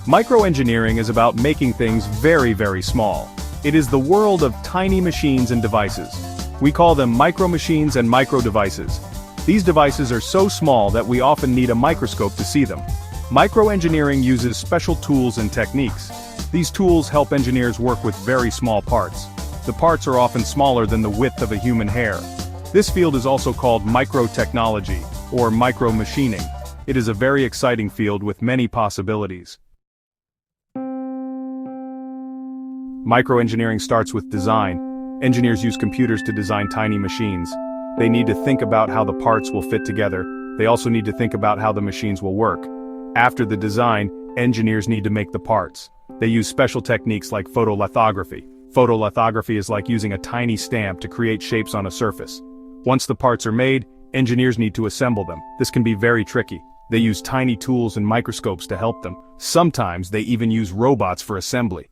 Microengineering is about making things very, very small. It is the world of tiny machines and devices. We call them micro-machines and micro-devices. These devices are so small that we often need a microscope to see them. Microengineering uses special tools and techniques. These tools help engineers work with very small parts. The parts are often smaller than the width of a human hair. This field is also called microtechnology, or micro-machining. It is a very exciting field with many possibilities. Microengineering starts with design. Engineers use computers to design tiny machines. They need to think about how the parts will fit together. They also need to think about how the machines will work. After the design, engineers need to make the parts. They use special techniques like photolithography. Photolithography is like using a tiny stamp to create shapes on a surface. Once the parts are made, engineers need to assemble them. This can be very tricky. They use tiny tools and microscopes to help them. Sometimes they even use robots for assembly.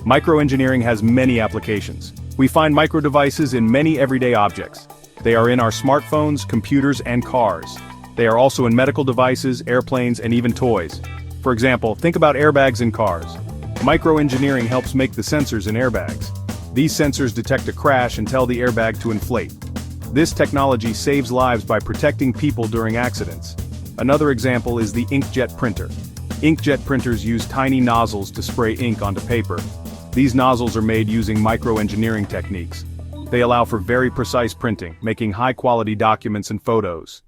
Microengineering has many applications. We find microdevices in many everyday objects. They are in our smartphones, computers, and cars. They are also in medical devices, airplanes, and even toys. For example, think about airbags in cars. Microengineering helps make the sensors in airbags. These sensors detect a crash and tell the airbag to inflate. This technology saves lives by protecting people during accidents. Another example is the inkjet printer. Inkjet printers use tiny nozzles to spray ink onto paper. These nozzles are made using microengineering techniques. They allow for very precise printing, making high-quality documents and photos.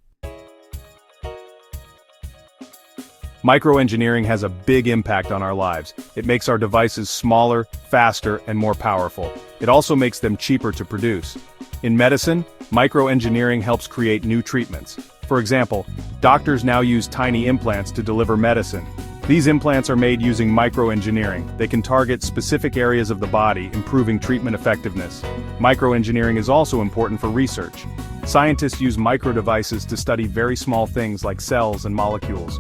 Microengineering has a big impact on our lives. It makes our devices smaller, faster, and more powerful. It also makes them cheaper to produce. In medicine, microengineering helps create new treatments. For example, doctors now use tiny implants to deliver medicine. These implants are made using microengineering. They can target specific areas of the body, improving treatment effectiveness. Microengineering is also important for research. Scientists use microdevices to study very small things like cells and molecules.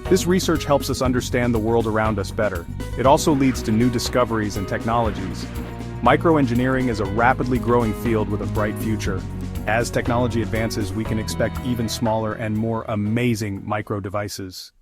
This research helps us understand the world around us better. It also leads to new discoveries and technologies. Microengineering is a rapidly growing field with a bright future. As technology advances, we can expect even smaller and more amazing microdevices.